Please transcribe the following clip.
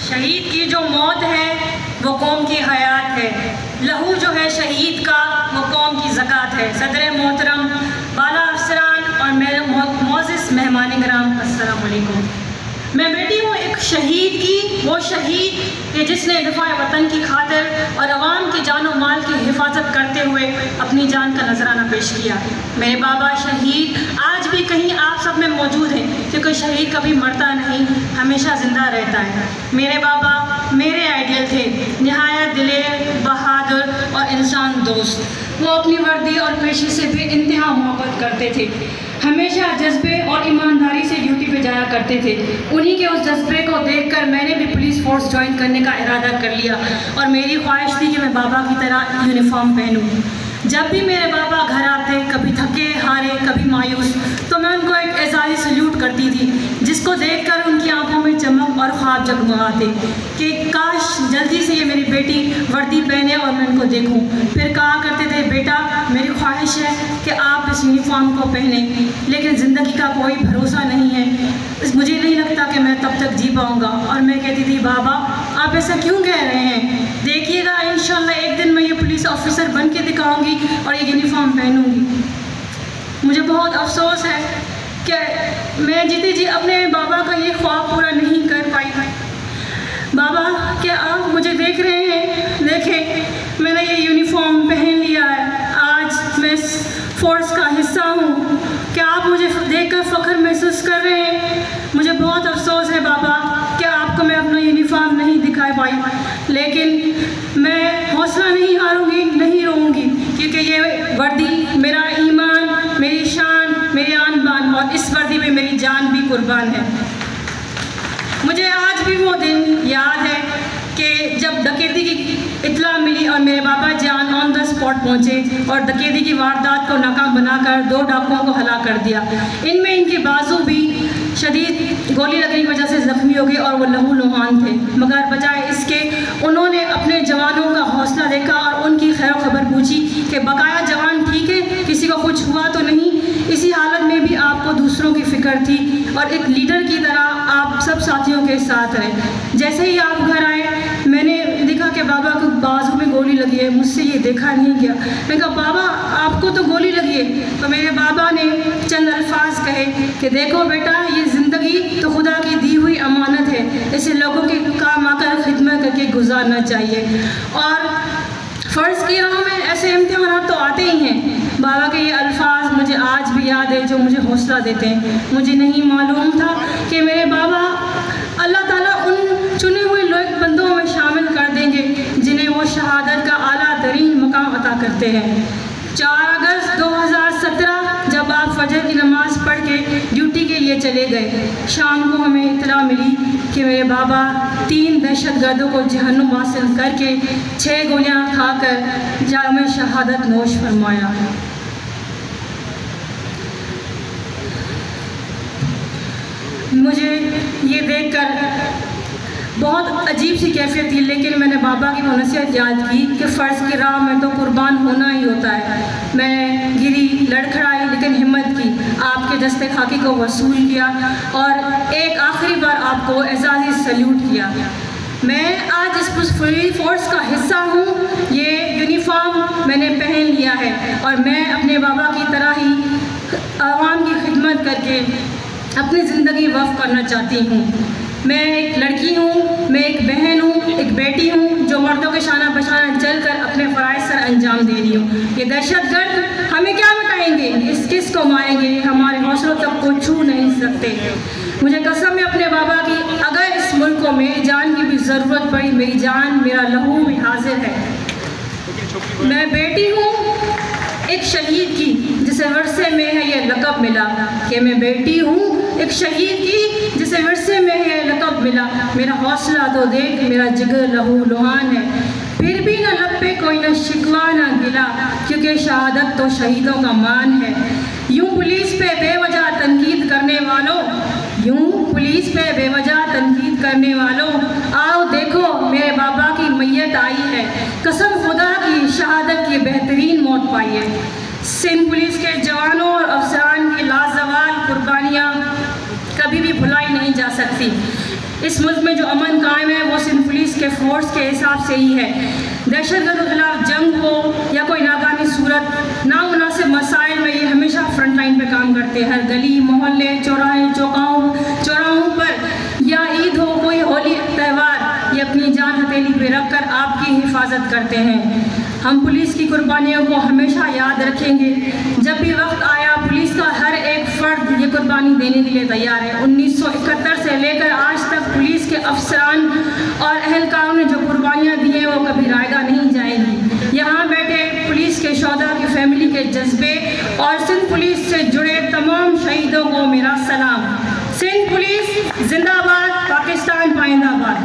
शहीद की जो मौत है वो कौम की हयात है, लहू जो है शहीद का वो कौम की ज़कात है। सदर मोहतरम, बाला अफसरान और मेरे मोअज़्ज़िज़ मेहमान किराम, अस्सलाम वालेकुम। मैं बेटी हूँ एक शहीद की, वो शहीद कि जिसने दिफा वतन की खातिर और अवाम की जान और माल की हिफाजत करते हुए अपनी जान का नजराना पेश किया। मेरे बाबा शहीद आज भी कहीं आप सब में मौजूद हैं, क्योंकि शहीद कभी मरता नहीं, हमेशा ज़िंदा रहता है। मेरे बाबा मेरे आइडियल थे, निहायत दिलेर, बहादुर और इंसान दोस्त। वो अपनी वर्दी और पेशे से बेइंतहा मोहब्बत करते थे, हमेशा जज्बे और ईमानदारी से ड्यूटी पे जाया करते थे। उन्हीं के उस जज्बे को देखकर मैंने भी पुलिस फोर्स ज्वाइन करने का इरादा कर लिया और मेरी ख्वाहिश थी कि मैं बाबा की तरह यूनिफॉर्म पहनूं। जब भी मेरे बाबा घर आते, कभी थके हारे कभी मायूस, तो मैं उनको एक एजाज़ी सल्यूट करती थी, जिसको देखकर उनकी आंखों में चमक और ख्वाब जगमगाते कि काश जल्दी से ये मेरी बेटी वर्दी पहने और मैं उनको देखूं। फिर कहा करते थे, बेटा मेरी ख्वाहिश है कि आप इस यूनिफॉर्म को पहने, लेकिन ज़िंदगी का कोई भरोसा नहीं है, मुझे नहीं लगता कि मैं तब तक जी पाऊँगा। और मैं कहती थी, बाबा आप ऐसा क्यों कह रहे हैं, देखिएगा इंशाल्लाह एक दिन मैं ये पुलिस ऑफिसर बन के दिखाऊँगी और ये यूनिफॉर्म पहनूँगी। मुझे बहुत अफसोस है कि मैं जीती जी अपने बाबा का ये ख्वाब पूरा नहीं कर पाई। बाबा क्या आप मुझे देख रहे हैं? देखें मैंने ये यूनिफॉर्म पहन लिया है, आज मैं इस फोर्स का हिस्सा हूँ। क्या आप मुझे देखकर फ़ख्र महसूस कर रहे हैं? मुझे बहुत अफसोस है बाबा कि आपको मैं अपना यूनिफॉर्म नहीं दिखा पाई, लेकिन मैं हौसला नहीं हारूंगी, नहीं रोऊंगी, क्योंकि ये वर्दी मेरा ईमान, मेरी शान, मेरी आन बान, और इस वर्दी में मेरी जान भी कुर्बान है। मुझे आज भी वो दिन याद है कि जब डकैती की इत्तला मिली और मेरे बाबा जान ऑन द स्पॉट पहुँचे और डकैती की वारदात को नाकाम बनाकर 2 डाकुओं को हला कर दिया। इनमें इनके बाजू भी शदीद गोली लगने की वजह से ज़ख्मी हो गए और वो लहू लुहान थे, मगर बजाय इसके उन्होंने अपने जवानों का हौसला देखा और उनकी खैर खबर पूछी कि बकाया जवान ठीक है, किसी को कुछ हुआ तो नहीं। इसी हालत में भी आपको दूसरों की फ़िक्र थी और एक लीडर की तरह आप सब साथियों के साथ रहे। जैसे ही आप घर आए मैंने देखा कि बाबा को बाजू में गोली लगी है, मुझसे ये देखा नहीं गया। मैं कहा, बाबा आपको तो गोली लगी है। तो मेरे बाबा ने चंद अल्फाज कहे कि देखो बेटा, ये ज़िंदगी तो खुदा की दी हुई अमानत है, इसे लोगों के काम आकर खिदमत करके गुजारना चाहिए, और फ़र्ज़ की राह में ऐसे इम्तिहान तो आते ही हैं। बाबा के ये अल्फाज मुझे आज भी याद है, जो मुझे हौसला देते हैं। मुझे नहीं मालूम था कि मेरे बाबा अल्लाह ताला उन चुने हुए लोग बंदों में शामिल कर देंगे जिन्हें वो शहादत का आला तरीन मकाम अता करते हैं। 4 अगस्त 2017 जब आप फजर की नमाज़ पढ़ के ड्यूटी के लिए चले गए, शाम को हमें इत्तला मिली कि मेरे बाबा 3 दहशतगर्दों को जहन्नुम हासिल करके 6 गोलियां खाकर जाम शहादत नोश फरमाया। मुझे ये देखकर बहुत अजीब सी कैफियत थी, लेकिन मैंने बाबा की वो नसीहत याद की कि फ़र्ज़ की राह में तो कुर्बान होना ही होता है। मैं गिरी, लड़खड़ाई, लेकिन हिम्मत की, आपके दस्ते खाकी को वसूल किया और एक आखिरी बार आपको एजाज़ी सल्यूट किया। मैं आज इस पुलिस फोर्स का हिस्सा हूँ, ये यूनिफॉर्म मैंने पहन लिया है और मैं अपने बाबा की तरह ही आवाम की खिदमत करके अपनी ज़िंदगी वफ़ करना चाहती हूँ। मैं एक लड़की हूँ, मैं एक बहन हूँ, एक बेटी हूँ, जो मर्दों के शाना बशाना चल कर अपने फ़राइज़ सर अंजाम दे रही हूँ। ये दहशतगर्द हमें क्या मिटाएंगे, किस को मारेंगे, हमारे हौसलों तक को छू नहीं सकते। मुझे कसम है अपने बाबा की, अगर इस मुल्क को मेरी जान की भी ज़रूरत पड़ी, मेरी जान, मेरा लहू भी हाजिर है। मैं बेटी हूँ एक शहीद की, जिसे वर्षे में है ये लक़ब मिला कि मैं बेटी हूँ एक शहीद की, जिसे वर्षे में है लक़ब मिला। मेरा हौसला तो देख, मेरा जिगर लहू लुहान है, फिर भी न लब पे कोई न शिकवा न गिला, क्योंकि शहादत तो शहीदों का मान है। यूँ पुलिस पे बेवजह तनकीद करने वालों, यूँ पुलिस पे बेवजह तनकीद करने वालों, आओ देखो मेरे बाबा की मैयत आई है, कसम खुदा की शहादत की बेहतरीन मौत पाई है। सिंध पुलिस के जवानों और अफसरान की लाजवाल कुर्बानियाँ कभी भी भुलाई नहीं जा सकती। इस मुल्क में जो अमन कायम है वो सिंध पुलिस के फोर्स के हिसाब से ही है। दहशतगर्द के खिलाफ जंग हो या कोई नाकामी सूरत, नामुनासिब मसाइल में ये हमेशा फ्रंट लाइन पे काम करते हैं। हर गली मोहल्ले चौराहों पर या ईद हो कोई होली त्यौहार, ये अपनी जान हथेली पे रख कर आपकी हिफाजत करते हैं। हम पुलिस की कुर्बानियों को हमेशा याद रखेंगे। जब भी वक्त आया पुलिस का हर एक फर्द ये कुर्बानी देने के लिए तैयार है। 1971 से लेकर आज तक पुलिस के अफसरान और अहलकारों ने जो कुर्बानियाँ दी हैं वो कभी रायगा नहीं जाएगी। यहाँ बैठे पुलिस के शोहदा की फैमिली के जज्बे और सिंध पुलिस से जुड़े तमाम शहीदों को मेरा सलाम। सिंध पुलिस जिंदाबाद, पाकिस्तान पाइंदाबाद।